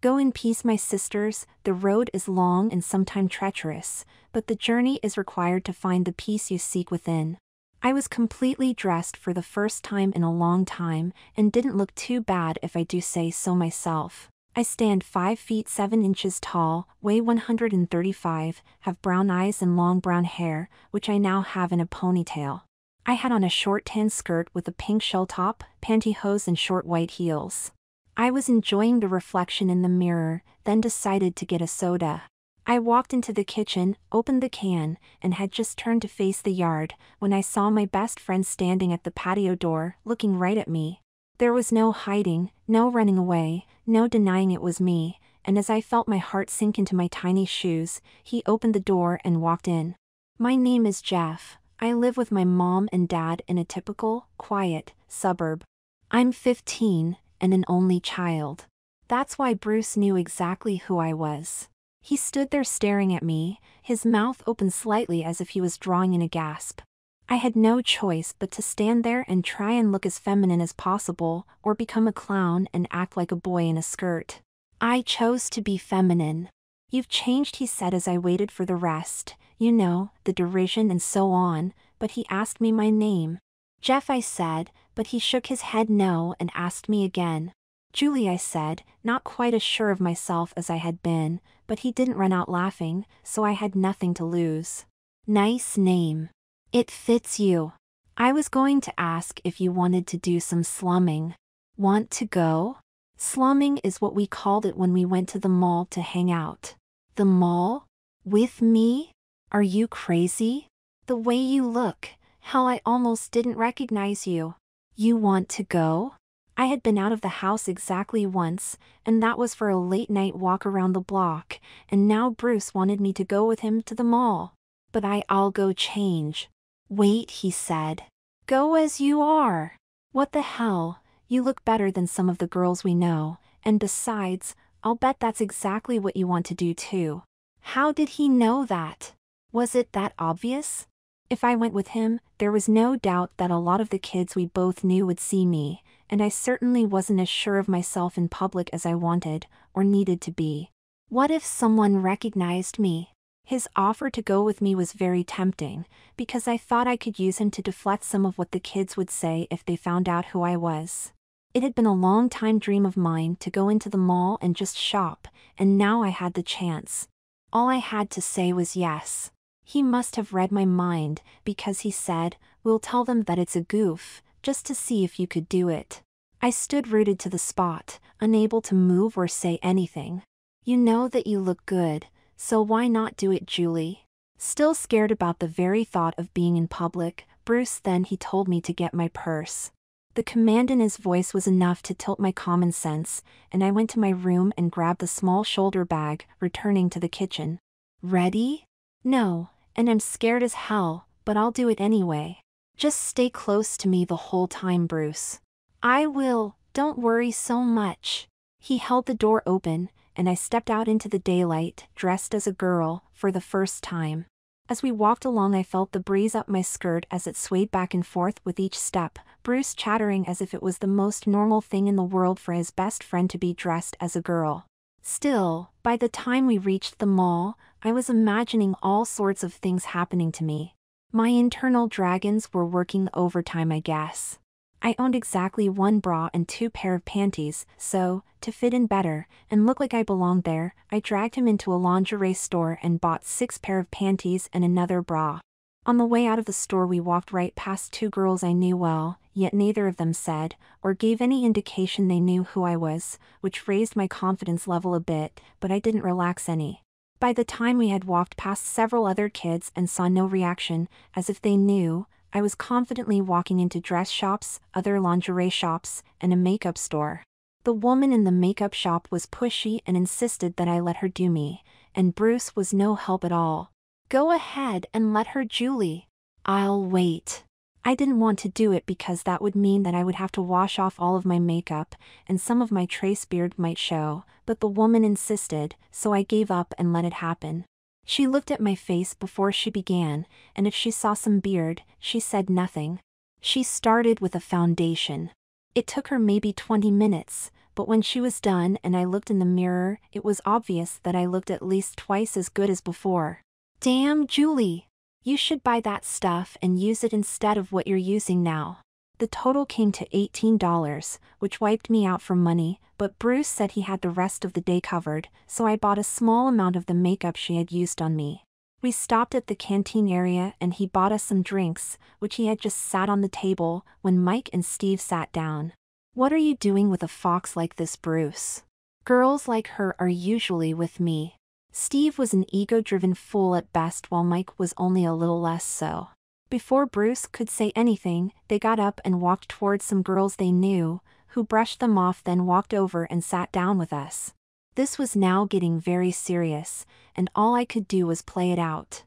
Go in peace, my sisters, the road is long and sometimes treacherous, but the journey is required to find the peace you seek within. I was completely dressed for the first time in a long time, and didn't look too bad if I do say so myself. I stand 5 feet 7 inches tall, weigh 135, have brown eyes and long brown hair, which I now have in a ponytail. I had on a short tan skirt with a pink shell top, pantyhose and short white heels. I was enjoying the reflection in the mirror, then decided to get a soda. I walked into the kitchen, opened the can, and had just turned to face the yard, when I saw my best friend standing at the patio door, looking right at me. There was no hiding, no running away, no denying it was me, and as I felt my heart sink into my tiny shoes, he opened the door and walked in. My name is Jeff. I live with my mom and dad in a typical, quiet suburb. I'm 15, and an only child. That's why Bruce knew exactly who I was. He stood there staring at me, his mouth open slightly as if he was drawing in a gasp. I had no choice but to stand there and try and look as feminine as possible, or become a clown and act like a boy in a skirt. I chose to be feminine. You've changed, he said as I waited for the rest, you know, the derision and so on, but he asked me my name. Jeff, I said, but he shook his head no and asked me again. Julie, I said, not quite as sure of myself as I had been, but he didn't run out laughing, so I had nothing to lose. Nice name. It fits you. I was going to ask if you wanted to do some slumming. Want to go? Slumming is what we called it when we went to the mall to hang out. The mall? With me? Are you crazy? The way you look, hell, I almost didn't recognize you. You want to go? I had been out of the house exactly once, and that was for a late-night walk around the block, and now Bruce wanted me to go with him to the mall. But I'll go change. Wait, he said. Go as you are. What the hell, you look better than some of the girls we know, and besides, I'll bet that's exactly what you want to do too. How did he know that? Was it that obvious? If I went with him, there was no doubt that a lot of the kids we both knew would see me, and I certainly wasn't as sure of myself in public as I wanted, or needed to be. What if someone recognized me? His offer to go with me was very tempting, because I thought I could use him to deflect some of what the kids would say if they found out who I was. It had been a long-time dream of mine to go into the mall and just shop, and now I had the chance. All I had to say was yes. He must have read my mind, because he said, "We'll tell them that it's a goof, just to see if you could do it." I stood rooted to the spot, unable to move or say anything. You know that you look good, so why not do it, Julie? Still scared about the very thought of being in public, Bruce then he told me to get my purse. The command in his voice was enough to tilt my common sense, and I went to my room and grabbed the small shoulder bag, returning to the kitchen. Ready? No, and I'm scared as hell, but I'll do it anyway. Just stay close to me the whole time, Bruce. I will, don't worry so much. He held the door open, and I stepped out into the daylight, dressed as a girl, for the first time. As we walked along, I felt the breeze up my skirt as it swayed back and forth with each step, Bruce chattering as if it was the most normal thing in the world for his best friend to be dressed as a girl. Still, by the time we reached the mall, I was imagining all sorts of things happening to me. My internal dragons were working overtime, I guess. I owned exactly 1 bra and 2 pair of panties, so, to fit in better, and look like I belonged there, I dragged him into a lingerie store and bought 6 pair of panties and another bra. On the way out of the store we walked right past 2 girls I knew well, yet neither of them said, or gave any indication they knew who I was, which raised my confidence level a bit, but I didn't relax any. By the time we had walked past several other kids and saw no reaction, as if they knew, I was confidently walking into dress shops, other lingerie shops, and a makeup store. The woman in the makeup shop was pushy and insisted that I let her do me, and Bruce was no help at all. Go ahead and let her, Julie. I'll wait. I didn't want to do it because that would mean that I would have to wash off all of my makeup, and some of my trace beard might show, but the woman insisted, so I gave up and let it happen. She looked at my face before she began, and if she saw some beard, she said nothing. She started with a foundation. It took her maybe 20 minutes, but when she was done and I looked in the mirror, it was obvious that I looked at least twice as good as before. Damn, Julie! You should buy that stuff and use it instead of what you're using now. The total came to $18, which wiped me out for money, but Bruce said he had the rest of the day covered, so I bought a small amount of the makeup she had used on me. We stopped at the canteen area and he bought us some drinks, which he had just sat on the table when Mike and Steve sat down. What are you doing with a fox like this, Bruce? Girls like her are usually with me. Steve was an ego-driven fool at best while Mike was only a little less so. Before Bruce could say anything, they got up and walked towards some girls they knew, who brushed them off, then walked over and sat down with us. This was now getting very serious, and all I could do was play it out.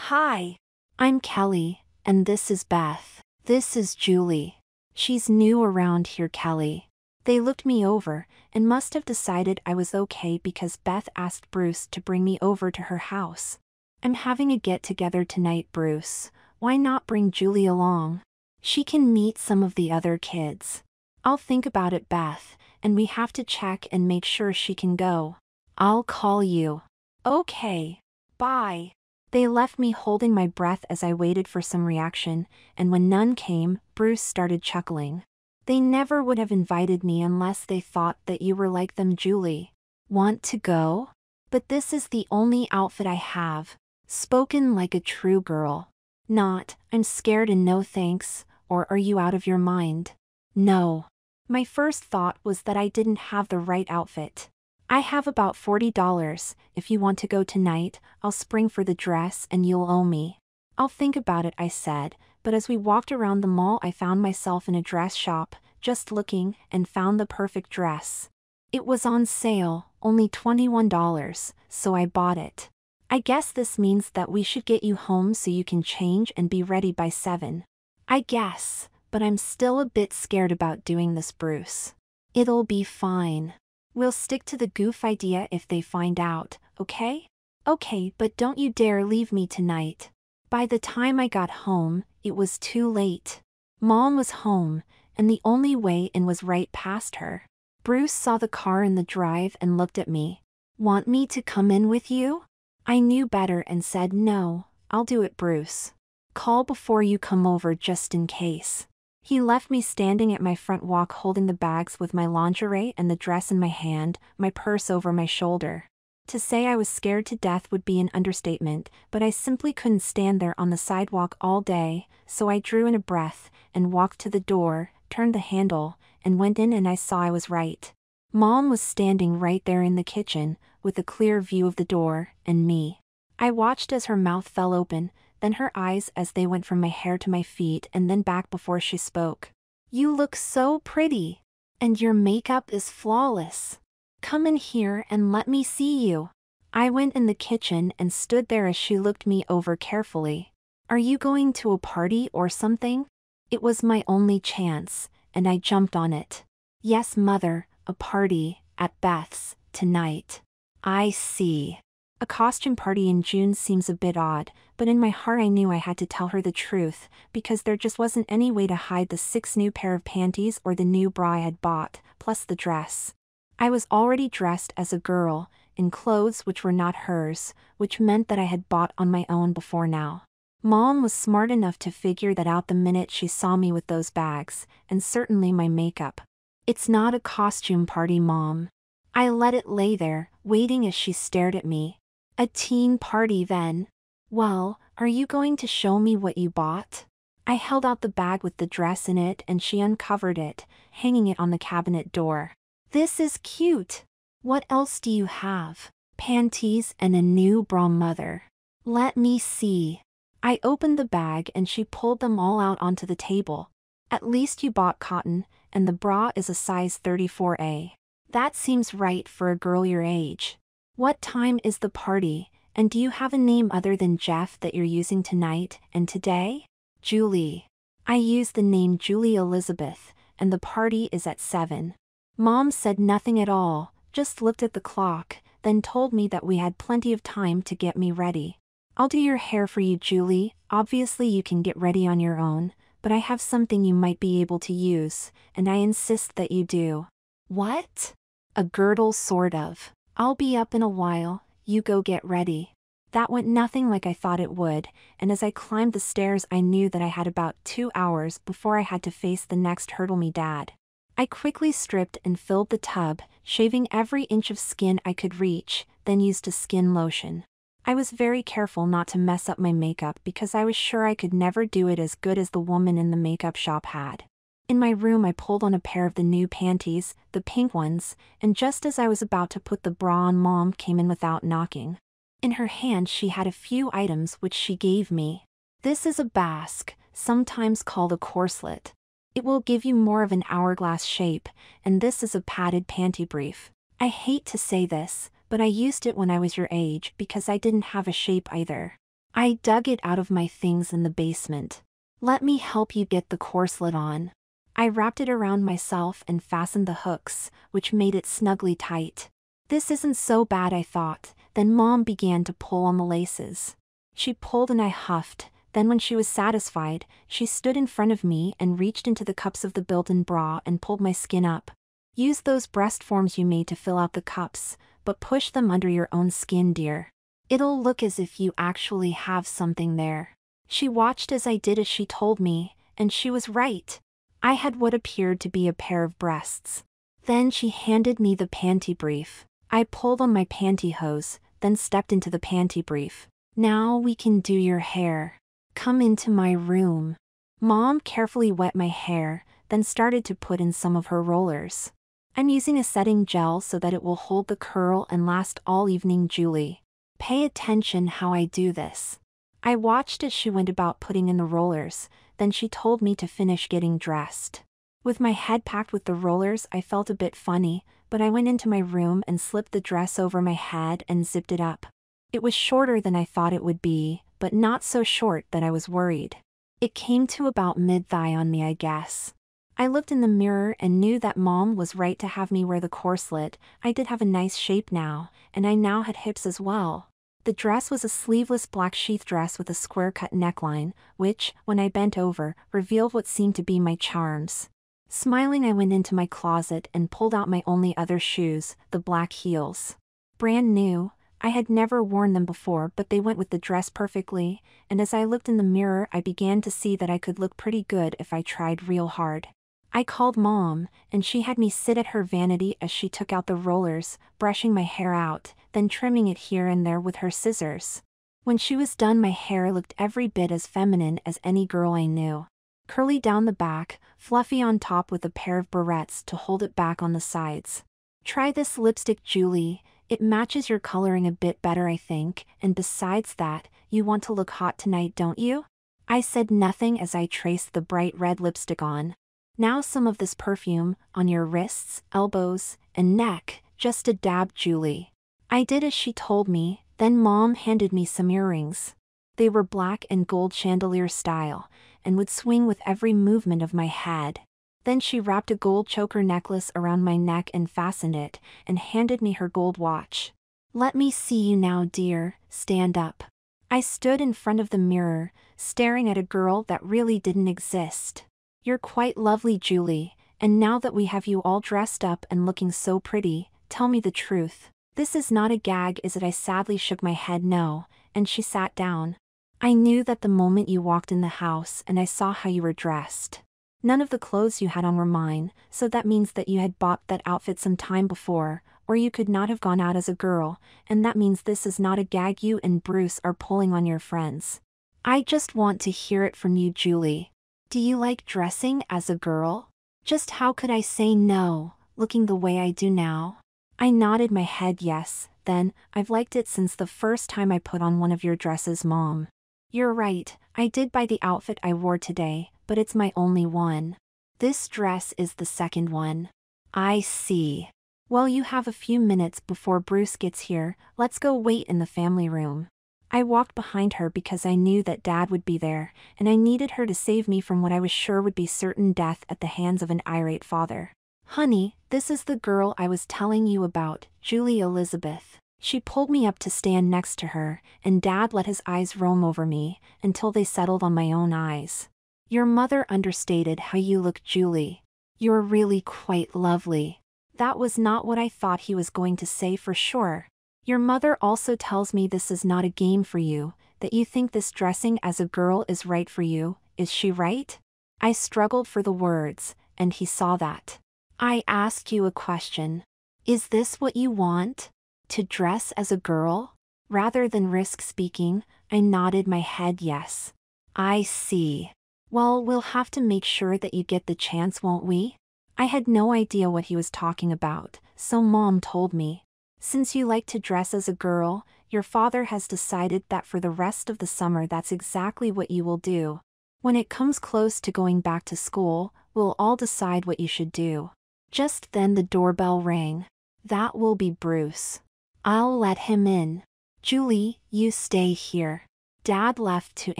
Hi, I'm Kelly, and this is Beth. This is Julie. She's new around here, Kelly. They looked me over, and must have decided I was okay because Beth asked Bruce to bring me over to her house. I'm having a get-together tonight, Bruce. Why not bring Julie along? She can meet some of the other kids. I'll think about it, Beth, and we have to check and make sure she can go. I'll call you. Okay. Bye. They left me holding my breath as I waited for some reaction, and when none came, Bruce started chuckling. They never would have invited me unless they thought that you were like them, Julie. Want to go? But this is the only outfit I have. Spoken like a true girl. Not, I'm scared and no thanks, or are you out of your mind? No. My first thought was that I didn't have the right outfit. I have about $40. If you want to go tonight, I'll spring for the dress and you'll owe me. I'll think about it, I said, but as we walked around the mall I found myself in a dress shop, just looking, and found the perfect dress. It was on sale, only $21, so I bought it. I guess this means that we should get you home so you can change and be ready by 7. I guess, but I'm still a bit scared about doing this, Bruce. It'll be fine. We'll stick to the goof idea if they find out, okay? Okay, but don't you dare leave me tonight. By the time I got home, it was too late. Mom was home, and the only way in was right past her. Bruce saw the car in the drive and looked at me. Want me to come in with you? I knew better and said no, I'll do it, Bruce. Call before you come over just in case. He left me standing at my front walk holding the bags with my lingerie and the dress in my hand, my purse over my shoulder. To say I was scared to death would be an understatement, but I simply couldn't stand there on the sidewalk all day, so I drew in a breath and walked to the door, turned the handle, and went in, and I saw I was right. Mom was standing right there in the kitchen, with a clear view of the door, and me. I watched as her mouth fell open, then her eyes as they went from my hair to my feet and then back before she spoke. You look so pretty. And your makeup is flawless. Come in here and let me see you. I went in the kitchen and stood there as she looked me over carefully. Are you going to a party or something? It was my only chance, and I jumped on it. Yes, Mother, a party, at Beth's, tonight. I see. A costume party in June seems a bit odd, but in my heart I knew I had to tell her the truth, because there just wasn't any way to hide the 6 new pair of panties or the new bra I had bought, plus the dress. I was already dressed as a girl, in clothes which were not hers, which meant that I had bought on my own before now. Mom was smart enough to figure that out the minute she saw me with those bags, and certainly my makeup. It's not a costume party, Mom. I let it lay there, waiting as she stared at me. A teen party then. Well, are you going to show me what you bought? I held out the bag with the dress in it and she uncovered it, hanging it on the cabinet door. This is cute. What else do you have? Panties and a new bra, Mother. Let me see. I opened the bag and she pulled them all out onto the table. At least you bought cotton, and the bra is a size 34A. That seems right for a girl your age. What time is the party, and do you have a name other than Jeff that you're using tonight and today? Julie. I use the name Julie Elizabeth, and the party is at 7. Mom said nothing at all, just looked at the clock, then told me that we had plenty of time to get me ready. I'll do your hair for you, Julie. Obviously you can get ready on your own, but I have something you might be able to use, and I insist that you do. What? A girdle sort of. I'll be up in a while, you go get ready. That went nothing like I thought it would, and as I climbed the stairs I knew that I had about 2 hours before I had to face the next hurdle, me dad. I quickly stripped and filled the tub, shaving every inch of skin I could reach, then used a skin lotion. I was very careful not to mess up my makeup because I was sure I could never do it as good as the woman in the makeup shop had. In my room I pulled on a pair of the new panties, the pink ones, and just as I was about to put the bra on, Mom came in without knocking. In her hand she had a few items which she gave me. This is a basque, sometimes called a corselet. It will give you more of an hourglass shape, and this is a padded panty brief. I hate to say this, but I used it when I was your age because I didn't have a shape either. I dug it out of my things in the basement. Let me help you get the corselet on. I wrapped it around myself and fastened the hooks, which made it snugly tight. This isn't so bad, I thought. Then Mom began to pull on the laces. She pulled and I huffed. Then when she was satisfied, she stood in front of me and reached into the cups of the built-in bra and pulled my skin up. Use those breast forms you made to fill out the cups, but push them under your own skin, dear. It'll look as if you actually have something there. She watched as I did as she told me, and she was right. I had what appeared to be a pair of breasts. Then she handed me the panty brief. I pulled on my pantyhose, then stepped into the panty brief. Now we can do your hair. Come into my room. Mom carefully wet my hair, then started to put in some of her rollers. I'm using a setting gel so that it will hold the curl and last all evening, Julie. Pay attention how I do this. I watched as she went about putting in the rollers, then she told me to finish getting dressed. With my head packed with the rollers I felt a bit funny, but I went into my room and slipped the dress over my head and zipped it up. It was shorter than I thought it would be, but not so short that I was worried. It came to about mid-thigh on me, I guess. I looked in the mirror and knew that Mom was right to have me wear the corselet. I did have a nice shape now, and I now had hips as well. The dress was a sleeveless black sheath dress with a square-cut neckline, which, when I bent over, revealed what seemed to be my charms. Smiling, I went into my closet and pulled out my only other shoes, the black heels. Brand new, I had never worn them before, but they went with the dress perfectly, and as I looked in the mirror I began to see that I could look pretty good if I tried real hard. I called Mom, and she had me sit at her vanity as she took out the rollers, brushing my hair out, then trimming it here and there with her scissors. When she was done, my hair looked every bit as feminine as any girl I knew. Curly down the back, fluffy on top with a pair of barrettes to hold it back on the sides. Try this lipstick, Julie. It matches your coloring a bit better, I think, and besides that, you want to look hot tonight, don't you? I said nothing as I traced the bright red lipstick on. Now some of this perfume, on your wrists, elbows, and neck, just a dab, Julie. I did as she told me, then Mom handed me some earrings. They were black and gold chandelier style, and would swing with every movement of my head. Then she wrapped a gold choker necklace around my neck and fastened it, and handed me her gold watch. Let me see you now, dear, stand up. I stood in front of the mirror, staring at a girl that really didn't exist. You're quite lovely, Julie, and now that we have you all dressed up and looking so pretty, tell me the truth. This is not a gag, is it? I sadly shook my head no, and she sat down. I knew that the moment you walked in the house and I saw how you were dressed. None of the clothes you had on were mine, so that means that you had bought that outfit some time before, or you could not have gone out as a girl, and that means this is not a gag you and Bruce are pulling on your friends. I just want to hear it from you, Julie. Do you like dressing as a girl? Just how could I say no, looking the way I do now? I nodded my head yes, then, I've liked it since the first time I put on one of your dresses, Mom. You're right, I did buy the outfit I wore today, but it's my only one. This dress is the second one. I see. Well, you have a few minutes before Bruce gets here, let's go wait in the family room. I walked behind her because I knew that Dad would be there, and I needed her to save me from what I was sure would be certain death at the hands of an irate father. Honey, this is the girl I was telling you about, Julie Elizabeth. She pulled me up to stand next to her, and Dad let his eyes roam over me, until they settled on my own eyes. Your mother understated how you look, Julie. You're really quite lovely. That was not what I thought he was going to say for sure. Your mother also tells me this is not a game for you, that you think this dressing as a girl is right for you, is she right? I struggled for the words, and he saw that. I ask you a question. Is this what you want? To dress as a girl? Rather than risk speaking, I nodded my head yes. I see. Well, we'll have to make sure that you get the chance, won't we? I had no idea what he was talking about, so Mom told me. Since you like to dress as a girl, your father has decided that for the rest of the summer that's exactly what you will do. When it comes close to going back to school, we'll all decide what you should do. Just then the doorbell rang. That will be Bruce. I'll let him in. Julie, you stay here. Dad left to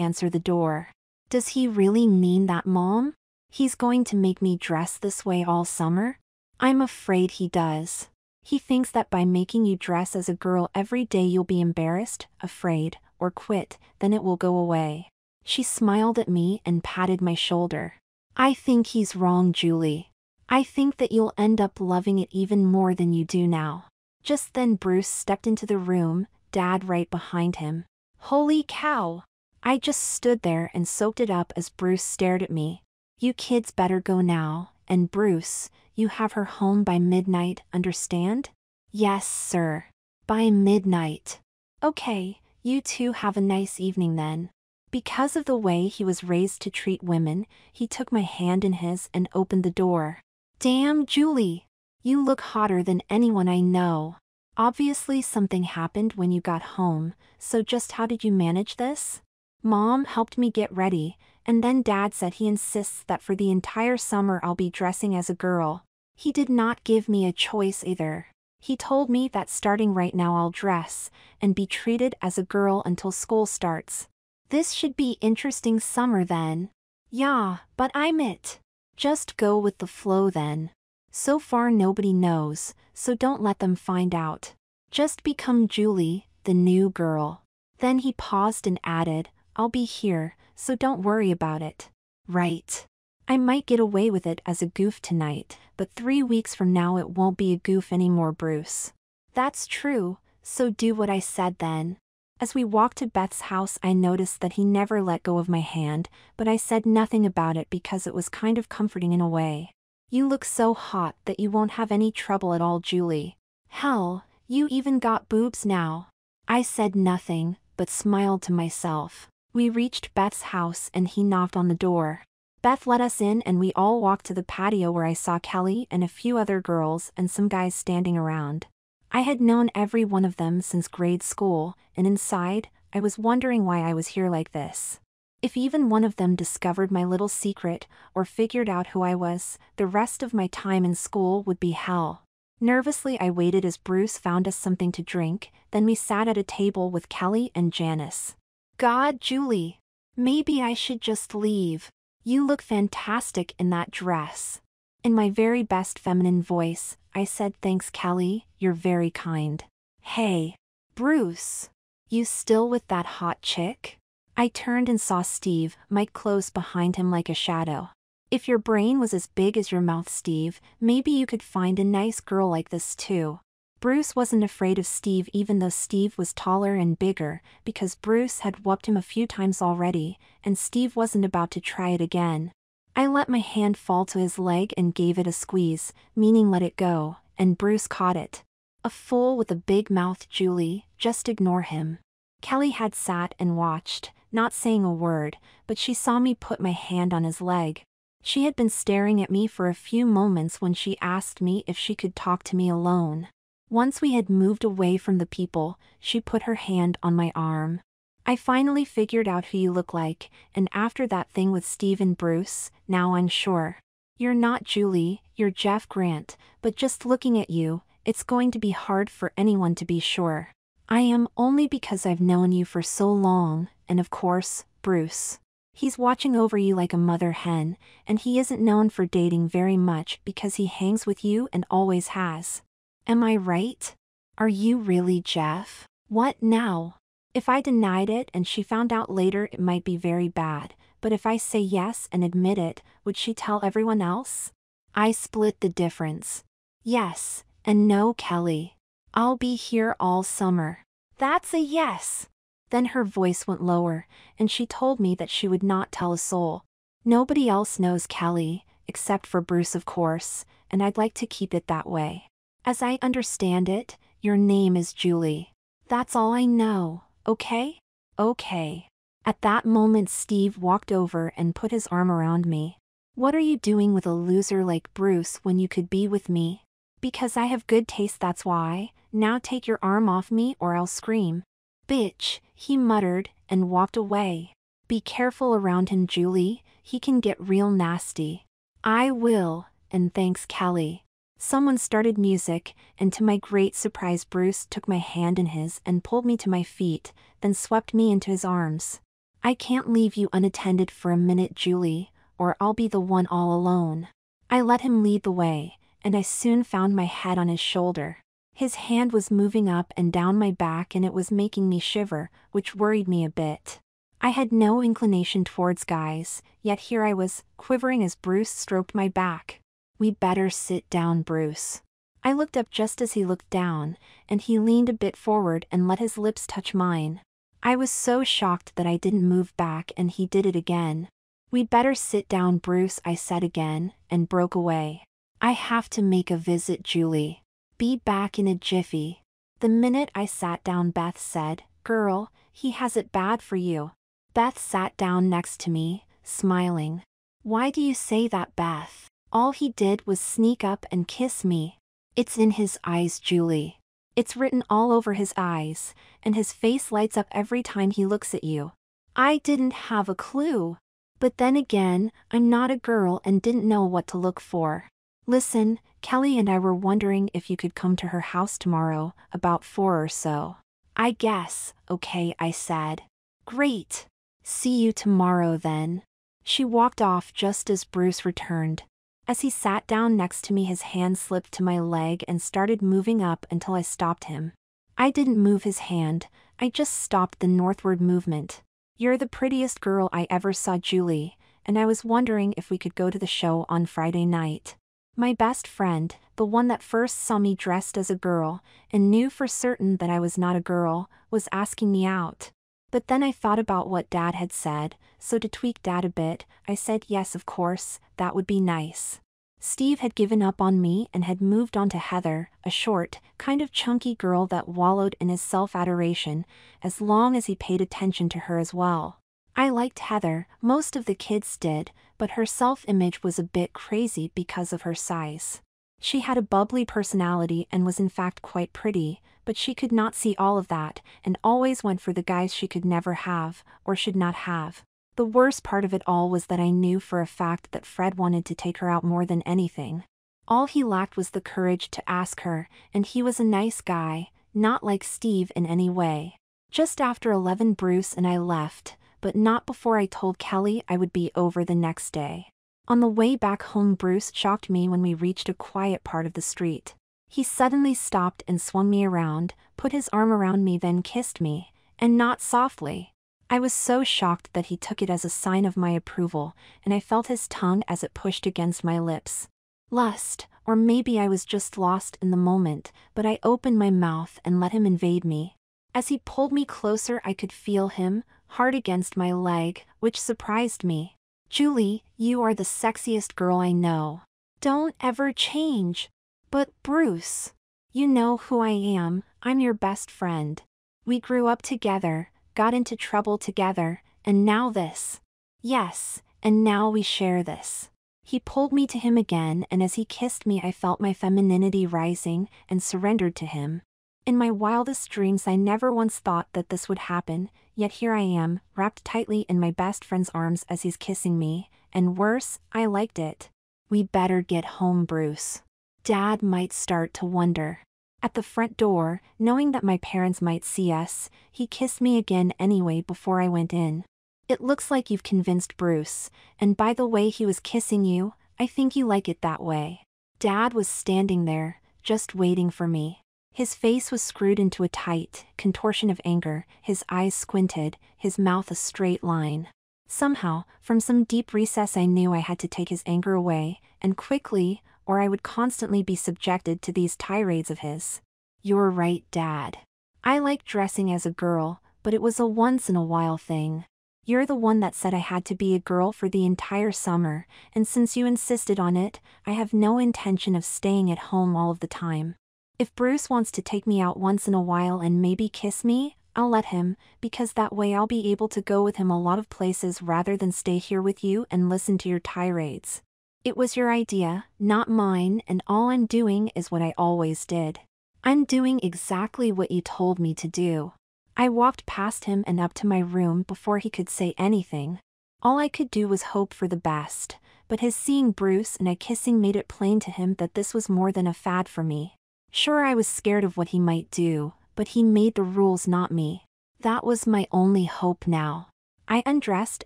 answer the door. Does he really mean that, Mom? He's going to make me dress this way all summer? I'm afraid he does. He thinks that by making you dress as a girl every day you'll be embarrassed, afraid, or quit, then it will go away. She smiled at me and patted my shoulder. I think he's wrong, Julie. I think that you'll end up loving it even more than you do now. Just then Bruce stepped into the room, Dad right behind him. Holy cow! I just stood there and soaked it up as Bruce stared at me. You kids better go now, and Bruce, you have her home by midnight, understand? Yes, sir. By midnight. Okay, you two have a nice evening then. Because of the way he was raised to treat women, he took my hand in his and opened the door. Damn, Julie! You look hotter than anyone I know. Obviously something happened when you got home, so just how did you manage this? Mom helped me get ready, and then Dad said he insists that for the entire summer I'll be dressing as a girl. He did not give me a choice either. He told me that starting right now I'll dress and be treated as a girl until school starts. This should be interesting summer then. Yeah, but I'm it. Just go with the flow then. So far nobody knows, so don't let them find out. Just become Julie, the new girl. Then he paused and added, I'll be here, so don't worry about it. Right. I might get away with it as a goof tonight, but 3 weeks from now it won't be a goof anymore, Bruce. That's true, so do what I said then. As we walked to Beth's house I noticed that he never let go of my hand, but I said nothing about it because it was kind of comforting in a way. You look so hot that you won't have any trouble at all, Julie. Hell, you even got boobs now. I said nothing, but smiled to myself. We reached Beth's house and he knocked on the door. Beth let us in and we all walked to the patio where I saw Kelly and a few other girls and some guys standing around. I had known every one of them since grade school, and inside, I was wondering why I was here like this. If even one of them discovered my little secret or figured out who I was, the rest of my time in school would be hell. Nervously I waited as Bruce found us something to drink, then we sat at a table with Kelly and Janice. God, Julie. Maybe I should just leave. You look fantastic in that dress. In my very best feminine voice, I said thanks Kelly, you're very kind. Hey. Bruce. You still with that hot chick? I turned and saw Steve, Mike close behind him like a shadow. If your brain was as big as your mouth, Steve, maybe you could find a nice girl like this too. Bruce wasn't afraid of Steve even though Steve was taller and bigger, because Bruce had whooped him a few times already, and Steve wasn't about to try it again. I let my hand fall to his leg and gave it a squeeze, meaning let it go, and Bruce caught it. A fool with a big mouth, Julie, just ignore him. Kelly had sat and watched, not saying a word, but she saw me put my hand on his leg. She had been staring at me for a few moments when she asked me if she could talk to me alone. Once we had moved away from the people, she put her hand on my arm. I finally figured out who you look like, and after that thing with Steve and Bruce, now I'm sure. You're not Julie, you're Jeff Grant, but just looking at you, it's going to be hard for anyone to be sure. I am only because I've known you for so long, and of course, Bruce. He's watching over you like a mother hen, and he isn't known for dating very much because he hangs with you and always has. Am I right? Are you really Jeff? What now? If I denied it and she found out later it might be very bad, but if I say yes and admit it, would she tell everyone else? I split the difference. Yes, and no, Kelly. I'll be here all summer. That's a yes. Then her voice went lower, and she told me that she would not tell a soul. Nobody else knows, Kelly, except for Bruce, of course, and I'd like to keep it that way. As I understand it, your name is Julie. That's all I know, okay? Okay. At that moment Steve walked over and put his arm around me. What are you doing with a loser like Bruce when you could be with me? Because I have good taste, that's why. Now take your arm off me or I'll scream. Bitch, he muttered, and walked away. Be careful around him, Julie, he can get real nasty. I will, and thanks, Kelly. Someone started music, and to my great surprise Bruce took my hand in his and pulled me to my feet, then swept me into his arms. I can't leave you unattended for a minute, Julie, or I'll be the one all alone. I let him lead the way, and I soon found my head on his shoulder. His hand was moving up and down my back and it was making me shiver, which worried me a bit. I had no inclination towards guys, yet here I was, quivering as Bruce stroked my back. We better sit down, Bruce. I looked up just as he looked down, and he leaned a bit forward and let his lips touch mine. I was so shocked that I didn't move back and he did it again. We'd better sit down, Bruce, I said again, and broke away. I have to make a visit, Julie. Be back in a jiffy. The minute I sat down Beth said, Girl, he has it bad for you. Beth sat down next to me, smiling. Why do you say that, Beth? All he did was sneak up and kiss me. It's in his eyes, Julie. It's written all over his eyes, and his face lights up every time he looks at you. I didn't have a clue. But then again, I'm not a girl and didn't know what to look for. Listen, Kelly and I were wondering if you could come to her house tomorrow, about 4 or so. I guess, okay, I said. Great. See you tomorrow then. She walked off just as Bruce returned. As he sat down next to me, his hand slipped to my leg and started moving up until I stopped him. I didn't move his hand, I just stopped the northward movement. You're the prettiest girl I ever saw, Julie, and I was wondering if we could go to the show on Friday night. My best friend, the one that first saw me dressed as a girl, and knew for certain that I was not a girl, was asking me out. But then I thought about what Dad had said, so to tweak Dad a bit, I said yes, of course, that would be nice. Steve had given up on me and had moved on to Heather, a short, kind of chunky girl that wallowed in his self-adoration, as long as he paid attention to her as well. I liked Heather, most of the kids did, but her self-image was a bit crazy because of her size. She had a bubbly personality and was in fact quite pretty, but she could not see all of that, and always went for the guys she could never have, or should not have. The worst part of it all was that I knew for a fact that Fred wanted to take her out more than anything. All he lacked was the courage to ask her, and he was a nice guy, not like Steve in any way. Just after 11 Bruce and I left, but not before I told Kelly I would be over the next day. On the way back home Bruce shocked me when we reached a quiet part of the street. He suddenly stopped and swung me around, put his arm around me, then kissed me, and not softly. I was so shocked that he took it as a sign of my approval, and I felt his tongue as it pushed against my lips. Lust, or maybe I was just lost in the moment, but I opened my mouth and let him invade me. As he pulled me closer I could feel him, hard against my leg, which surprised me. Julie, you are the sexiest girl I know. Don't ever change. But Bruce, you know who I am, I'm your best friend. We grew up together, got into trouble together, and now this. Yes, and now we share this. He pulled me to him again, and as he kissed me I felt my femininity rising and surrendered to him. In my wildest dreams I never once thought that this would happen, yet here I am, wrapped tightly in my best friend's arms as he's kissing me, and worse, I liked it. We better get home, Bruce. Dad might start to wonder. At the front door, knowing that my parents might see us, he kissed me again anyway before I went in. It looks like you've convinced Bruce, and by the way he was kissing you, I think you like it that way. Dad was standing there, just waiting for me. His face was screwed into a tight contortion of anger, his eyes squinted, his mouth a straight line. Somehow, from some deep recess I knew I had to take his anger away, and quickly, or I would constantly be subjected to these tirades of his. You're right, Dad. I like dressing as a girl, but it was a once-in-a-while thing. You're the one that said I had to be a girl for the entire summer, and since you insisted on it, I have no intention of staying at home all of the time. If Bruce wants to take me out once in a while and maybe kiss me, I'll let him, because that way I'll be able to go with him a lot of places rather than stay here with you and listen to your tirades. It was your idea, not mine, and all I'm doing is what I always did. I'm doing exactly what you told me to do. I walked past him and up to my room before he could say anything. All I could do was hope for the best, but his seeing Bruce and I kissing made it plain to him that this was more than a fad for me. Sure, I was scared of what he might do, but he made the rules, not me. That was my only hope now. I undressed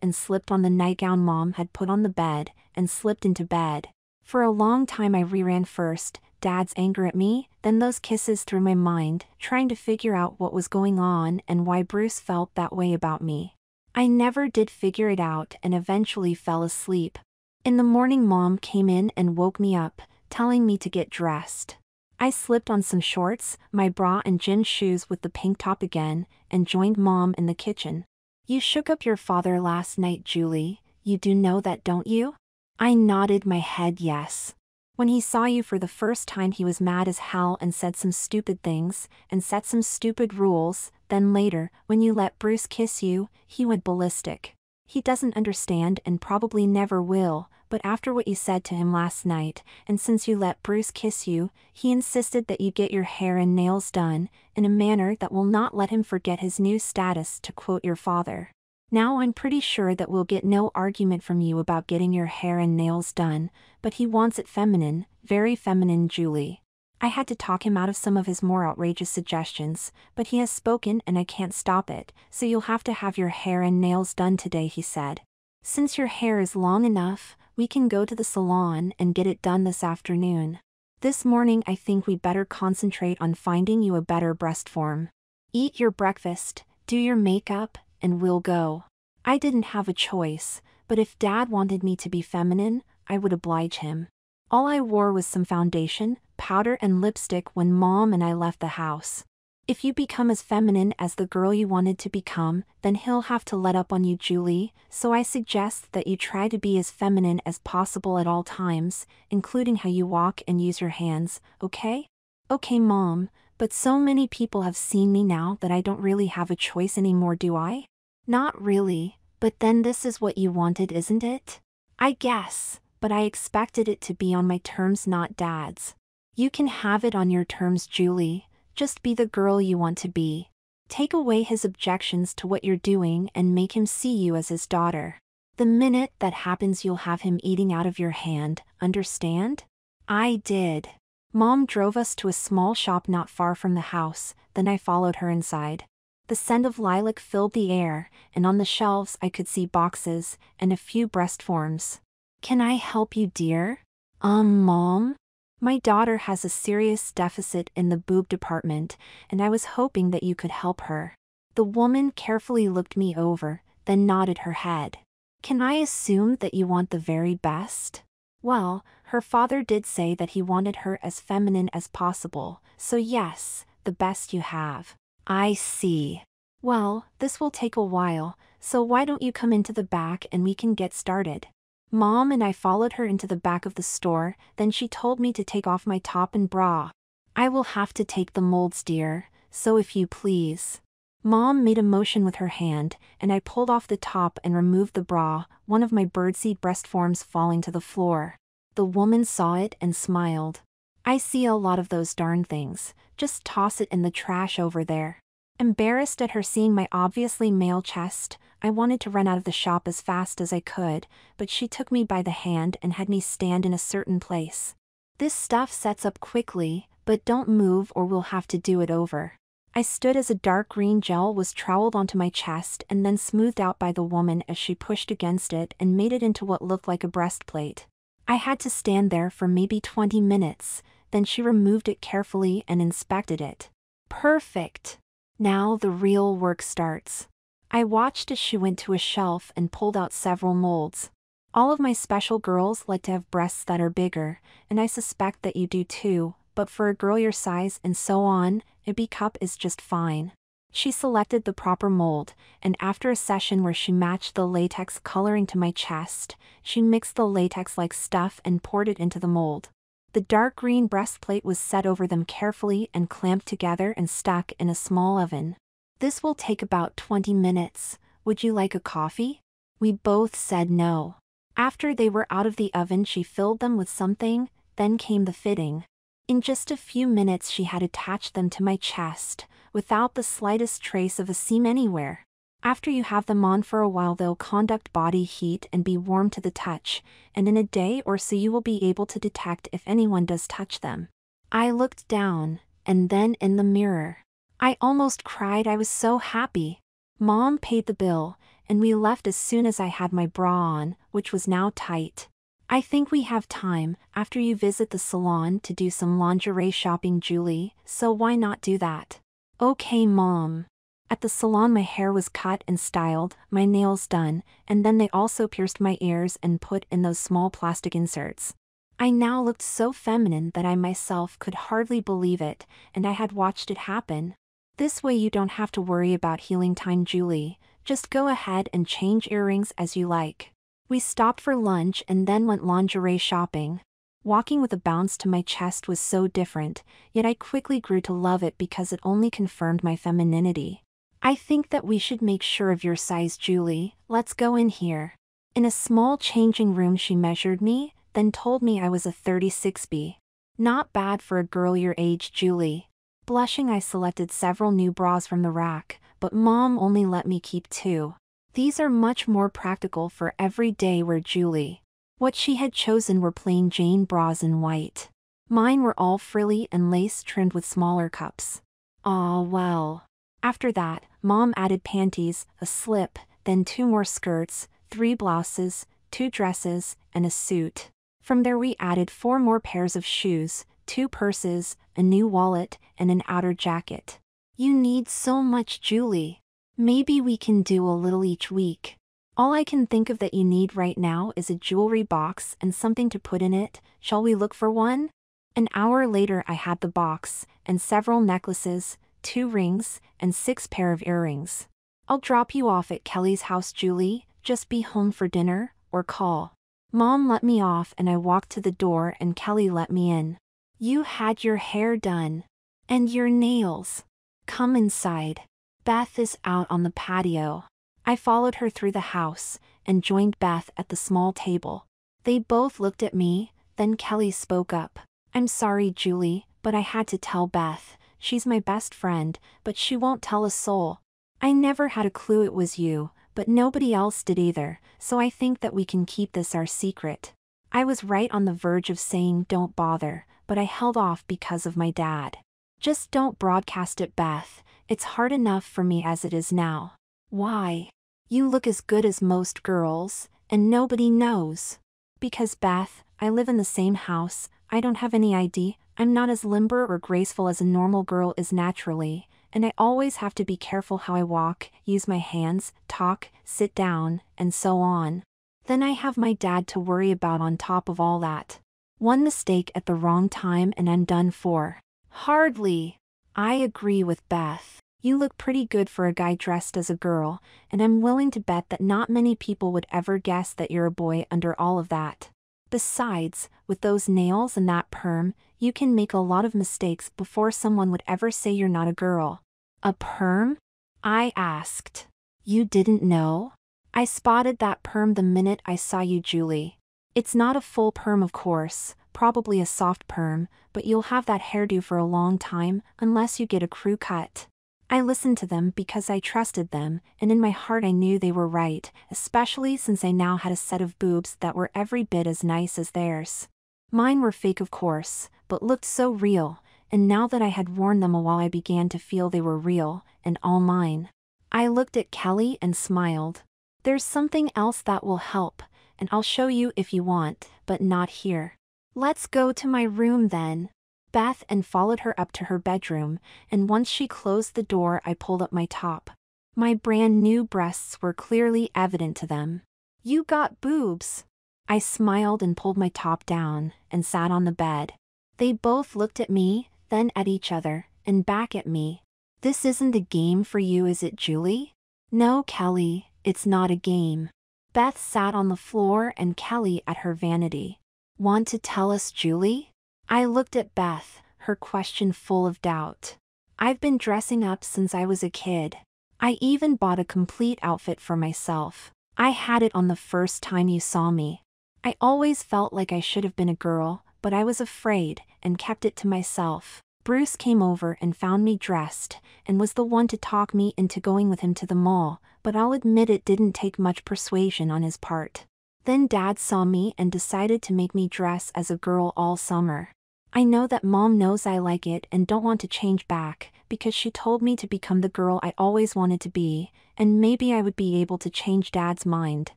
and slipped on the nightgown Mom had put on the bed, and slipped into bed. For a long time I reran first Dad's anger at me, then those kisses through my mind, trying to figure out what was going on and why Bruce felt that way about me. I never did figure it out and eventually fell asleep. In the morning Mom came in and woke me up, telling me to get dressed. I slipped on some shorts, my bra and gym shoes with the pink top again, and joined Mom in the kitchen. You shook up your father last night, Julie. You do know that, don't you? I nodded my head yes. When he saw you for the first time he was mad as hell and said some stupid things, and set some stupid rules, then later, when you let Bruce kiss you, he went ballistic. He doesn't understand and probably never will, but after what you said to him last night, and since you let Bruce kiss you, he insisted that you get your hair and nails done, in a manner that will not let him forget his new status, to quote your father. Now I'm pretty sure that we'll get no argument from you about getting your hair and nails done, but he wants it feminine, very feminine, Julie. I had to talk him out of some of his more outrageous suggestions, but he has spoken and I can't stop it, so you'll have to have your hair and nails done today, he said. Since your hair is long enough, we can go to the salon and get it done this afternoon. This morning I think we better concentrate on finding you a better breast form. Eat your breakfast, do your makeup, and we'll go. I didn't have a choice, but if Dad wanted me to be feminine, I would oblige him. All I wore was some foundation, powder and lipstick when Mom and I left the house. If you become as feminine as the girl you wanted to become, then he'll have to let up on you, Julie, so I suggest that you try to be as feminine as possible at all times, including how you walk and use your hands, okay? Okay, Mom, but so many people have seen me now that I don't really have a choice anymore, do I? Not really, but then this is what you wanted, isn't it? I guess, but I expected it to be on my terms, not Dad's. You can have it on your terms, Julie. Just be the girl you want to be. Take away his objections to what you're doing and make him see you as his daughter. The minute that happens, you'll have him eating out of your hand, understand? I did. Mom drove us to a small shop not far from the house, then I followed her inside. The scent of lilac filled the air, and on the shelves I could see boxes and a few breast forms. Can I help you, dear? Mom? My daughter has a serious deficit in the boob department, and I was hoping that you could help her. The woman carefully looked me over, then nodded her head. Can I assume that you want the very best? Well, her father did say that he wanted her as feminine as possible, so yes, the best you have. I see. Well, this will take a while, so why don't you come into the back and we can get started. Mom and I followed her into the back of the store, then she told me to take off my top and bra. I will have to take the molds, dear, so if you please. Mom made a motion with her hand, and I pulled off the top and removed the bra, one of my birdseed breast forms falling to the floor. The woman saw it and smiled. I see a lot of those darn things, just toss it in the trash over there. Embarrassed at her seeing my obviously male chest, I wanted to run out of the shop as fast as I could, but she took me by the hand and had me stand in a certain place. This stuff sets up quickly, but don't move or we'll have to do it over. I stood as a dark green gel was troweled onto my chest and then smoothed out by the woman as she pushed against it and made it into what looked like a breastplate. I had to stand there for maybe 20 minutes, then she removed it carefully and inspected it. Perfect! Now the real work starts. I watched as she went to a shelf and pulled out several molds. All of my special girls like to have breasts that are bigger, and I suspect that you do too, but for a girl your size and so on, a B cup is just fine. She selected the proper mold, and after a session where she matched the latex coloring to my chest, she mixed the latex-like stuff and poured it into the mold. The dark green breastplate was set over them carefully and clamped together and stuck in a small oven. This will take about 20 minutes. Would you like a coffee? We both said no. After they were out of the oven, she filled them with something, then came the fitting. In just a few minutes she had attached them to my chest, without the slightest trace of a seam anywhere. After you have them on for a while they'll conduct body heat and be warm to the touch, and in a day or so you will be able to detect if anyone does touch them. I looked down, and then in the mirror. I almost cried, I was so happy. Mom paid the bill, and we left as soon as I had my bra on, which was now tight. I think we have time, after you visit the salon, to do some lingerie shopping, Julie, so why not do that? Okay, Mom. At the salon my hair was cut and styled, my nails done, and then they also pierced my ears and put in those small plastic inserts. I now looked so feminine that I myself could hardly believe it, and I had watched it happen. This way you don't have to worry about healing time, Julie. Just go ahead and change earrings as you like. We stopped for lunch and then went lingerie shopping. Walking with a bounce to my chest was so different, yet I quickly grew to love it because it only confirmed my femininity. I think that we should make sure of your size, Julie. Let's go in here. In a small changing room she measured me, then told me I was a 36B. Not bad for a girl your age, Julie. Blushing, I selected several new bras from the rack, but Mom only let me keep 2. These are much more practical for everyday wear, Julie. What she had chosen were plain Jane bras in white. Mine were all frilly and lace trimmed with smaller cups. Ah well. After that, Mom added panties, a slip, then 2 more skirts, 3 blouses, 2 dresses, and a suit. From there we added 4 more pairs of shoes, 2 purses, a new wallet, and an outer jacket. You need so much, Julie. Maybe we can do a little each week. All I can think of that you need right now is a jewelry box and something to put in it. Shall we look for one? An hour later I had the box, and several necklaces, 2 rings, and 6 pair of earrings. I'll drop you off at Kelly's house, Julie. Just be home for dinner, or call. Mom let me off and I walked to the door and Kelly let me in. You had your hair done. And your nails. Come inside. Beth is out on the patio. I followed her through the house, and joined Beth at the small table. They both looked at me, then Kelly spoke up. I'm sorry, Julie, but I had to tell Beth. She's my best friend, but she won't tell a soul. I never had a clue it was you, but nobody else did either, so I think that we can keep this our secret. I was right on the verge of saying don't bother, but I held off because of my dad. Just don't broadcast it, Beth. It's hard enough for me as it is now. Why? You look as good as most girls, and nobody knows. Because, Beth, I live in the same house, I don't have any ID, I'm not as limber or graceful as a normal girl is naturally, and I always have to be careful how I walk, use my hands, talk, sit down, and so on. Then I have my dad to worry about on top of all that. One mistake at the wrong time and I'm done for. Hardly. I agree with Beth. You look pretty good for a guy dressed as a girl, and I'm willing to bet that not many people would ever guess that you're a boy under all of that. Besides, with those nails and that perm, you can make a lot of mistakes before someone would ever say you're not a girl. A perm? I asked. You didn't know? I spotted that perm the minute I saw you, Julie. It's not a full perm, of course, probably a soft perm, but you'll have that hairdo for a long time, unless you get a crew cut. I listened to them because I trusted them, and in my heart I knew they were right, especially since I now had a set of boobs that were every bit as nice as theirs. Mine were fake, of course, but looked so real, and now that I had worn them a while I began to feel they were real, and all mine. I looked at Kelly and smiled. There's something else that will help, and I'll show you if you want, but not here. Let's go to my room then. Beth and followed her up to her bedroom, and once she closed the door I pulled up my top. My brand new breasts were clearly evident to them. You got boobs. I smiled and pulled my top down, and sat on the bed. They both looked at me, then at each other, and back at me. This isn't a game for you, is it, Julie? No, Kelly, it's not a game. Beth sat on the floor and Kelly at her vanity. Want to tell us, Julie? I looked at Beth, her question full of doubt. I've been dressing up since I was a kid. I even bought a complete outfit for myself. I had it on the first time you saw me. I always felt like I should have been a girl, but I was afraid, and kept it to myself. Bruce came over and found me dressed, and was the one to talk me into going with him to the mall, but I'll admit it didn't take much persuasion on his part. Then Dad saw me and decided to make me dress as a girl all summer. I know that Mom knows I like it and don't want to change back, because she told me to become the girl I always wanted to be, and maybe I would be able to change Dad's mind.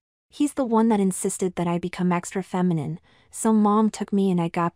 He's the one that insisted that I become extra feminine, so Mom took me and I got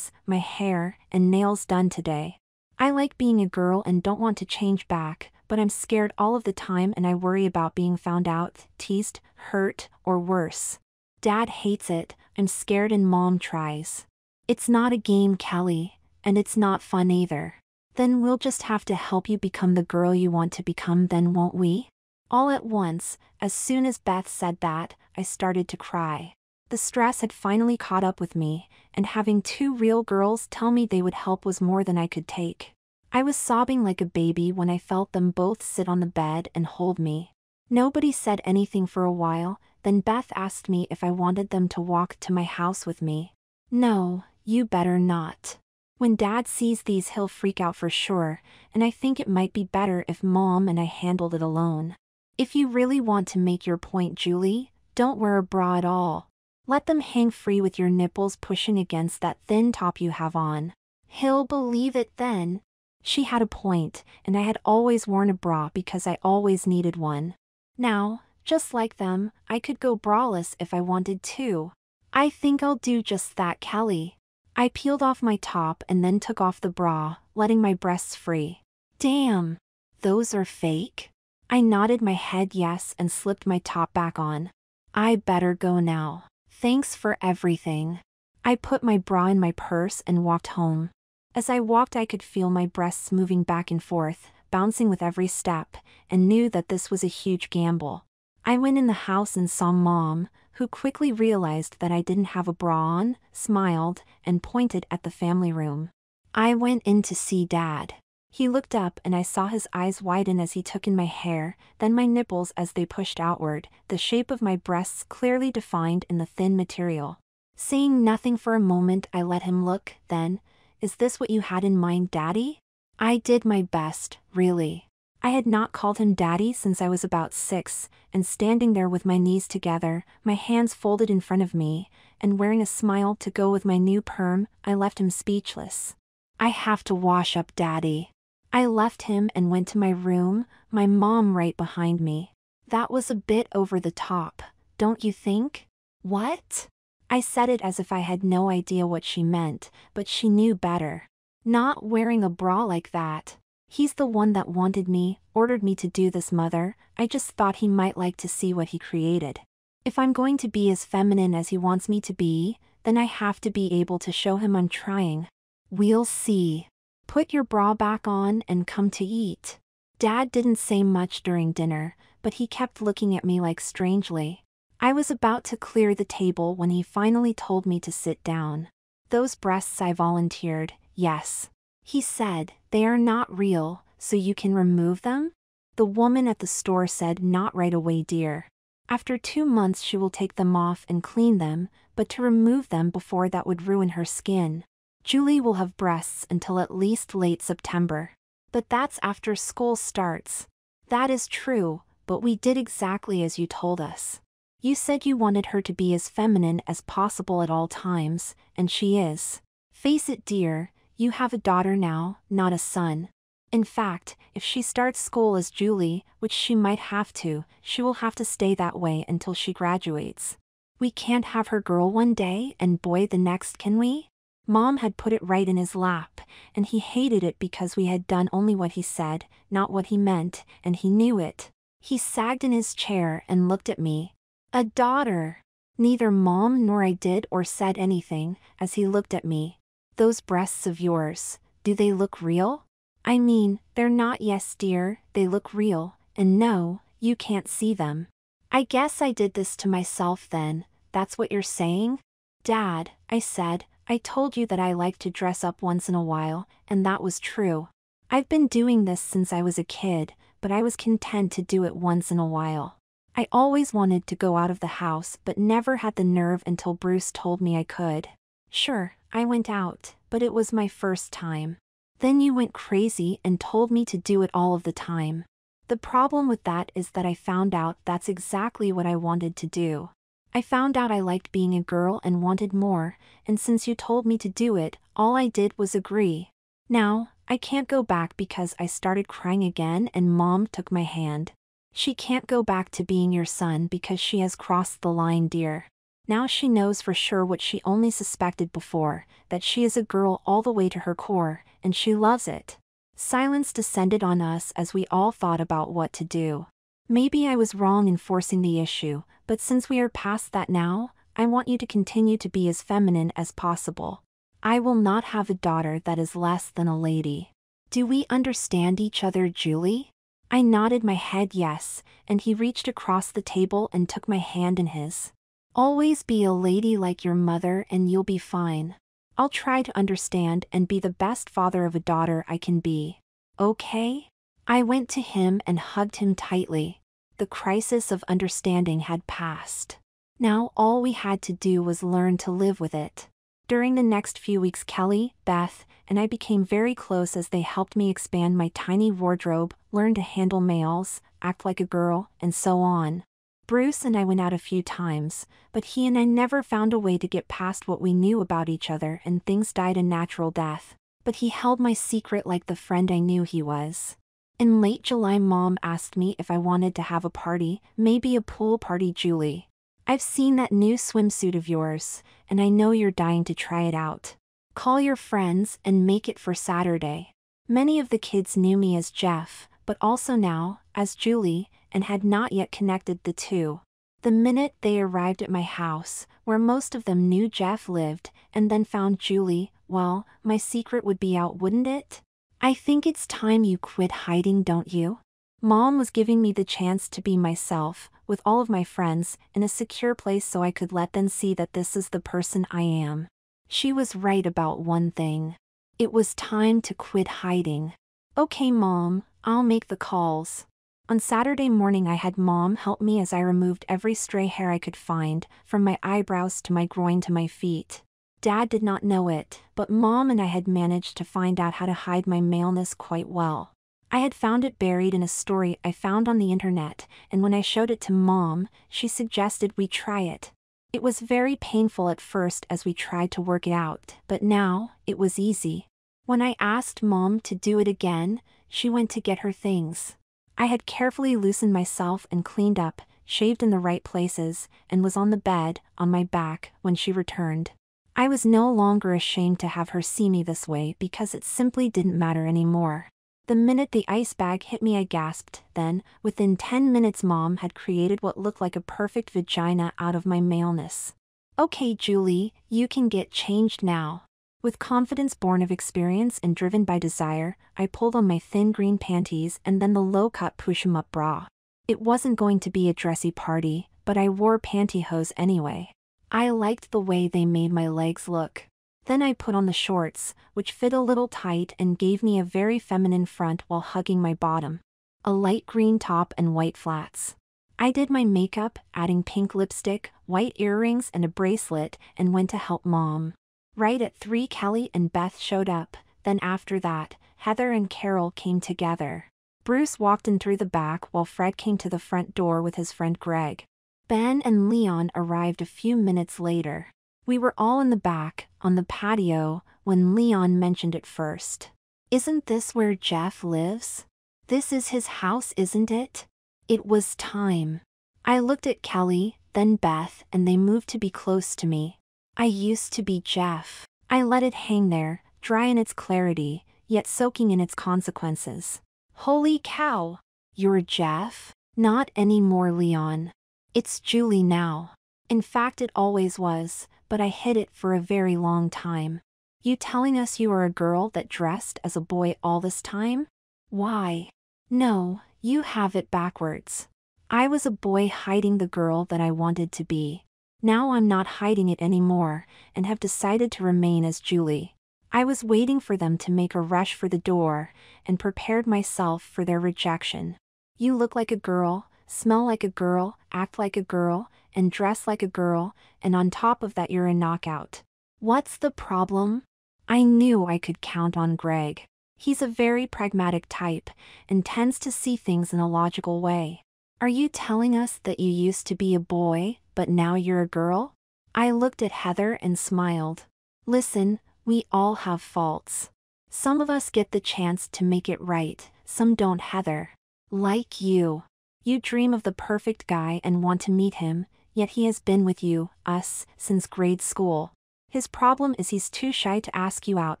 my hair and nails done today. I like being a girl and don't want to change back, but I'm scared all of the time and I worry about being found out, teased, hurt, or worse. Dad hates it, I'm scared, and Mom tries. It's not a game, Kelly, and it's not fun either. Then we'll just have to help you become the girl you want to become then, won't we? All at once, as soon as Beth said that, I started to cry. The stress had finally caught up with me, and having two real girls tell me they would help was more than I could take. I was sobbing like a baby when I felt them both sit on the bed and hold me. Nobody said anything for a while, then Beth asked me if I wanted them to walk to my house with me. No, you better not. When Dad sees these he'll freak out for sure, and I think it might be better if Mom and I handled it alone. If you really want to make your point, Julie, don't wear a bra at all. Let them hang free with your nipples pushing against that thin top you have on. He'll believe it then. She had a point, and I had always worn a bra because I always needed one. Now, just like them, I could go braless if I wanted to. I think I'll do just that, Kelly. I peeled off my top and then took off the bra, letting my breasts free. Damn! Those are fake? I nodded my head yes and slipped my top back on. I better go now. Thanks for everything. I put my bra in my purse and walked home. As I walked I could feel my breasts moving back and forth, bouncing with every step, and knew that this was a huge gamble. I went in the house and saw Mom, who quickly realized that I didn't have a bra on, smiled, and pointed at the family room. I went in to see Dad. He looked up and I saw his eyes widen as he took in my hair, then my nipples as they pushed outward, the shape of my breasts clearly defined in the thin material. Saying nothing for a moment I let him look, then, "Is this what you had in mind, Daddy?" I did my best, really. I had not called him Daddy since I was about 6, and standing there with my knees together, my hands folded in front of me, and wearing a smile to go with my new perm, I left him speechless. I have to wash up, Daddy. I left him and went to my room, my mom right behind me. That was a bit over the top, don't you think? What? I said it as if I had no idea what she meant, but she knew better. Not wearing a bra like that. He's the one that wanted me, ordered me to do this, Mother. I just thought he might like to see what he created. If I'm going to be as feminine as he wants me to be, then I have to be able to show him I'm trying. We'll see. Put your bra back on and come to eat. Dad didn't say much during dinner, but he kept looking at me like strangely. I was about to clear the table when he finally told me to sit down. Those breasts, I volunteered. Yes. He said, they are not real, so you can remove them? The woman at the store said, not right away, dear. After 2 months she will take them off and clean them, but to remove them before that would ruin her skin. Julie will have breasts until at least late September. But that's after school starts. That is true, but we did exactly as you told us. You said you wanted her to be as feminine as possible at all times, and she is. Face it, dear, you have a daughter now, not a son. In fact, if she starts school as Julie, which she might have to, she will have to stay that way until she graduates. We can't have her girl one day and boy the next, can we? Mom had put it right in his lap, and he hated it because we had done only what he said, not what he meant, and he knew it. He sagged in his chair and looked at me. A daughter. Neither Mom nor I did or said anything, as he looked at me. Those breasts of yours, do they look real? I mean, they're not. Yes, dear, they look real, and no, you can't see them. I guess I did this to myself then, that's what you're saying? Dad, I said, I told you that I like to dress up once in a while, and that was true. I've been doing this since I was a kid, but I was content to do it once in a while. I always wanted to go out of the house but never had the nerve until Bruce told me I could. Sure, I went out, but it was my first time. Then you went crazy and told me to do it all of the time. The problem with that is that I found out that's exactly what I wanted to do. I found out I liked being a girl and wanted more, and since you told me to do it, all I did was agree. Now, I can't go back because I started crying again and Mom took my hand. She can't go back to being your son because she has crossed the line, dear. Now she knows for sure what she only suspected before, that she is a girl all the way to her core, and she loves it. Silence descended on us as we all thought about what to do. Maybe I was wrong in forcing the issue, but since we are past that now, I want you to continue to be as feminine as possible. I will not have a daughter that is less than a lady. Do we understand each other, Julie? I nodded my head yes, and he reached across the table and took my hand in his. Always be a lady like your mother and you'll be fine. I'll try to understand and be the best father of a daughter I can be. Okay? I went to him and hugged him tightly. The crisis of understanding had passed. Now all we had to do was learn to live with it. During the next few weeks, Kelly, Beth, and I became very close as they helped me expand my tiny wardrobe, learn to handle males, act like a girl, and so on. Bruce and I went out a few times, but he and I never found a way to get past what we knew about each other and things died a natural death. But he held my secret like the friend I knew he was. In late July, Mom asked me if I wanted to have a party, maybe a pool party, Julie. I've seen that new swimsuit of yours, and I know you're dying to try it out. Call your friends and make it for Saturday. Many of the kids knew me as Jeff, but also now, as Julie, and had not yet connected the two. The minute they arrived at my house, where most of them knew Jeff lived, and then found Julie, well, my secret would be out, wouldn't it? I think it's time you quit hiding, don't you? Mom was giving me the chance to be myself, with all of my friends, in a secure place so I could let them see that this is the person I am. She was right about one thing. It was time to quit hiding. Okay, Mom, I'll make the calls. On Saturday morning I had Mom help me as I removed every stray hair I could find, from my eyebrows to my groin to my feet. Dad did not know it, but Mom and I had managed to find out how to hide my maleness quite well. I had found it buried in a story I found on the internet, and when I showed it to Mom, she suggested we try it. It was very painful at first as we tried to work it out, but now, it was easy. When I asked Mom to do it again, she went to get her things. I had carefully loosened myself and cleaned up, shaved in the right places, and was on the bed, on my back, when she returned. I was no longer ashamed to have her see me this way because it simply didn't matter anymore. The minute the ice bag hit me I gasped, then, within 10 minutes Mom had created what looked like a perfect vagina out of my maleness. Okay, Julie, you can get changed now. With confidence born of experience and driven by desire, I pulled on my thin green panties and then the low-cut push-em-up bra. It wasn't going to be a dressy party, but I wore pantyhose anyway. I liked the way they made my legs look. Then I put on the shorts, which fit a little tight and gave me a very feminine front while hugging my bottom. A light green top and white flats. I did my makeup, adding pink lipstick, white earrings and a bracelet, and went to help Mom. Right at 3 Kelly and Beth showed up, then after that, Heather and Carol came together. Bruce walked in through the back while Fred came to the front door with his friend Greg. Ben and Leon arrived a few minutes later. We were all in the back, on the patio, when Leon mentioned it first. Isn't this where Jeff lives? This is his house, isn't it? It was time. I looked at Kelly, then Beth, and they moved to be close to me. I used to be Jeff. I let it hang there, dry in its clarity, yet soaking in its consequences. Holy cow! You're Jeff? Not anymore, Leon. It's Julie now. In fact, it always was, but I hid it for a very long time. You telling us you are a girl that dressed as a boy all this time? Why? No, you have it backwards. I was a boy hiding the girl that I wanted to be. Now I'm not hiding it anymore, and have decided to remain as Julie. I was waiting for them to make a rush for the door, and prepared myself for their rejection. You look like a girl, smell like a girl, act like a girl, and dress like a girl, and on top of that you're a knockout. What's the problem? I knew I could count on Greg. He's a very pragmatic type, and tends to see things in a logical way. Are you telling us that you used to be a boy, but now you're a girl? I looked at Heather and smiled. Listen, we all have faults. Some of us get the chance to make it right, some don't, Heather. Like you. You dream of the perfect guy and want to meet him, yet he has been with you, us, since grade school. His problem is he's too shy to ask you out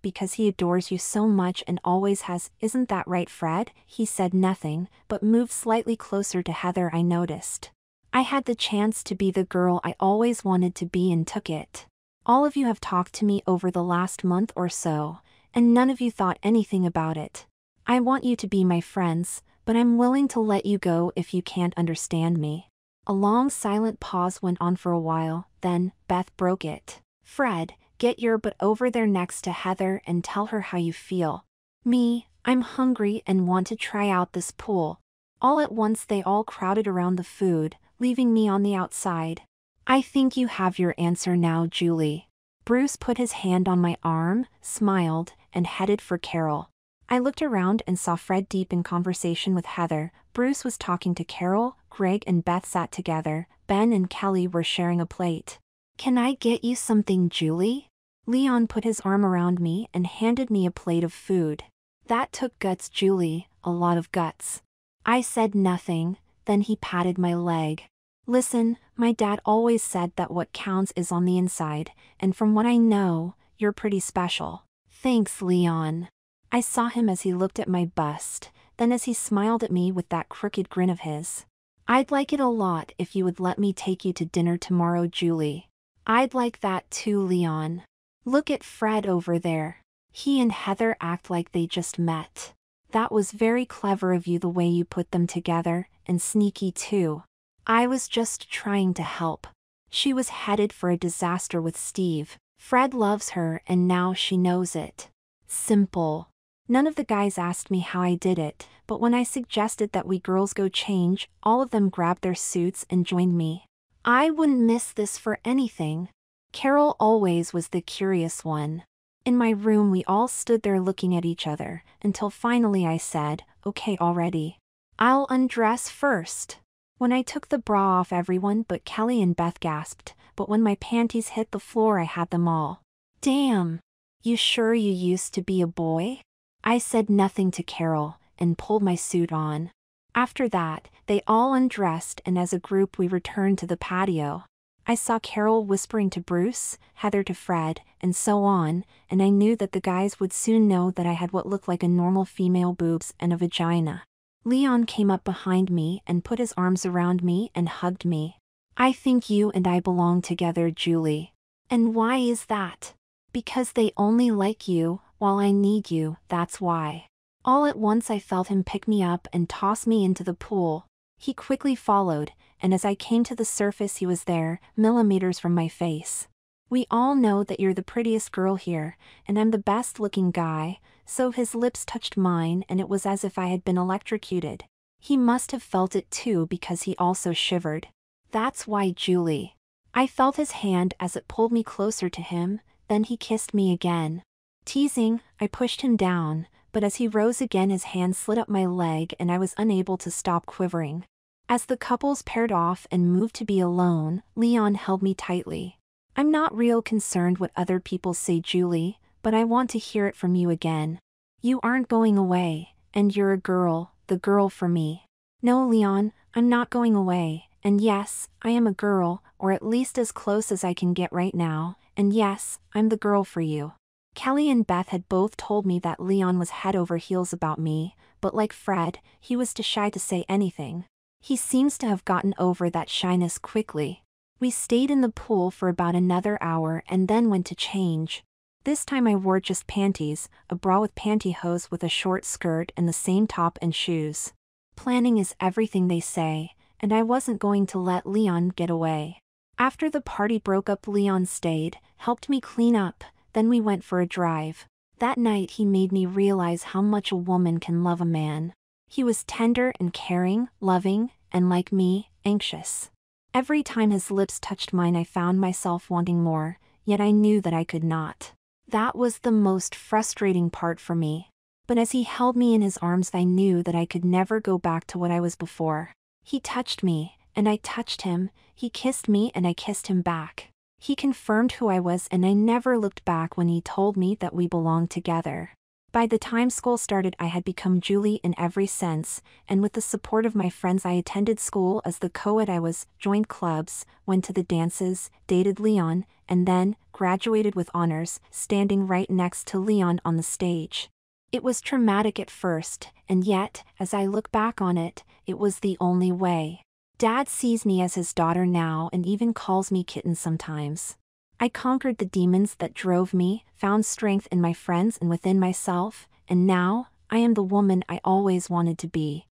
because he adores you so much and always has. Isn't that right, Fred? He said nothing, but moved slightly closer to Heather. I noticed. I had the chance to be the girl I always wanted to be and took it. All of you have talked to me over the last month or so, and none of you thought anything about it. I want you to be my friends, but I'm willing to let you go if you can't understand me. A long silent pause went on for a while, then Beth broke it. Fred, get your butt over there next to Heather and tell her how you feel. Me, I'm hungry and want to try out this pool. All at once they all crowded around the food, leaving me on the outside. I think you have your answer now, Julie. Bruce put his hand on my arm, smiled, and headed for Carol. I looked around and saw Fred deep in conversation with Heather. Bruce was talking to Carol, Greg and Beth sat together, Ben and Kelly were sharing a plate. Can I get you something, Julie? Leon put his arm around me and handed me a plate of food. That took guts, Julie, a lot of guts. I said nothing, then he patted my leg. Listen, my dad always said that what counts is on the inside, and from what I know, you're pretty special. Thanks, Leon. I saw him as he looked at my bust, then as he smiled at me with that crooked grin of his. I'd like it a lot if you would let me take you to dinner tomorrow, Julie. I'd like that too, Leon. Look at Fred over there. He and Heather act like they just met. That was very clever of you the way you put them together, and sneaky too. I was just trying to help. She was headed for a disaster with Steve. Fred loves her and now she knows it. Simple. None of the guys asked me how I did it, but when I suggested that we girls go change, all of them grabbed their suits and joined me. I wouldn't miss this for anything. Carol always was the curious one. In my room we all stood there looking at each other, until finally I said, okay already. I'll undress first. When I took the bra off everyone but Kelly and Beth gasped, but when my panties hit the floor I had them all. Damn. You sure you used to be a boy? I said nothing to Carol, and pulled my suit on. After that, they all undressed and as a group we returned to the patio. I saw Carol whispering to Bruce, Heather to Fred, and so on, and I knew that the guys would soon know that I had what looked like a normal female boobs and a vagina. Leon came up behind me and put his arms around me and hugged me. I think you and I belong together, Julie. And why is that? Because they only like you, while I need you, that's why. All at once I felt him pick me up and toss me into the pool. He quickly followed, and as I came to the surface he was there, millimeters from my face. We all know that you're the prettiest girl here, and I'm the best looking guy, so his lips touched mine and it was as if I had been electrocuted. He must have felt it too because he also shivered. That's why, Julie. I felt his hand as it pulled me closer to him, then he kissed me again. Teasing, I pushed him down, but as he rose again his hand slid up my leg and I was unable to stop quivering. As the couples paired off and moved to be alone, Leon held me tightly. I'm not real concerned what other people say, Julie, but I want to hear it from you again. You aren't going away, and you're a girl, the girl for me. No, Leon, I'm not going away, and yes, I am a girl, or at least as close as I can get right now, and yes, I'm the girl for you. Kelly and Beth had both told me that Leon was head over heels about me, but like Fred, he was too shy to say anything. He seems to have gotten over that shyness quickly. We stayed in the pool for about another hour and then went to change. This time I wore just panties, a bra with pantyhose with a short skirt and the same top and shoes. Planning is everything, they say, and I wasn't going to let Leon get away. After the party broke up, Leon stayed, helped me clean up, then we went for a drive. That night he made me realize how much a woman can love a man. He was tender and caring, loving, and like me, anxious. Every time his lips touched mine I found myself wanting more, yet I knew that I could not. That was the most frustrating part for me. But as he held me in his arms I knew that I could never go back to what I was before. He touched me, and I touched him, he kissed me and I kissed him back. He confirmed who I was and I never looked back when he told me that we belonged together. By the time school started I had become Julie in every sense, and with the support of my friends I attended school as the co-ed I was, joined clubs, went to the dances, dated Leon, and then graduated with honors, standing right next to Leon on the stage. It was traumatic at first, and yet, as I look back on it, it was the only way. Dad sees me as his daughter now and even calls me kitten sometimes. I conquered the demons that drove me, found strength in my friends and within myself, and now, I am the woman I always wanted to be.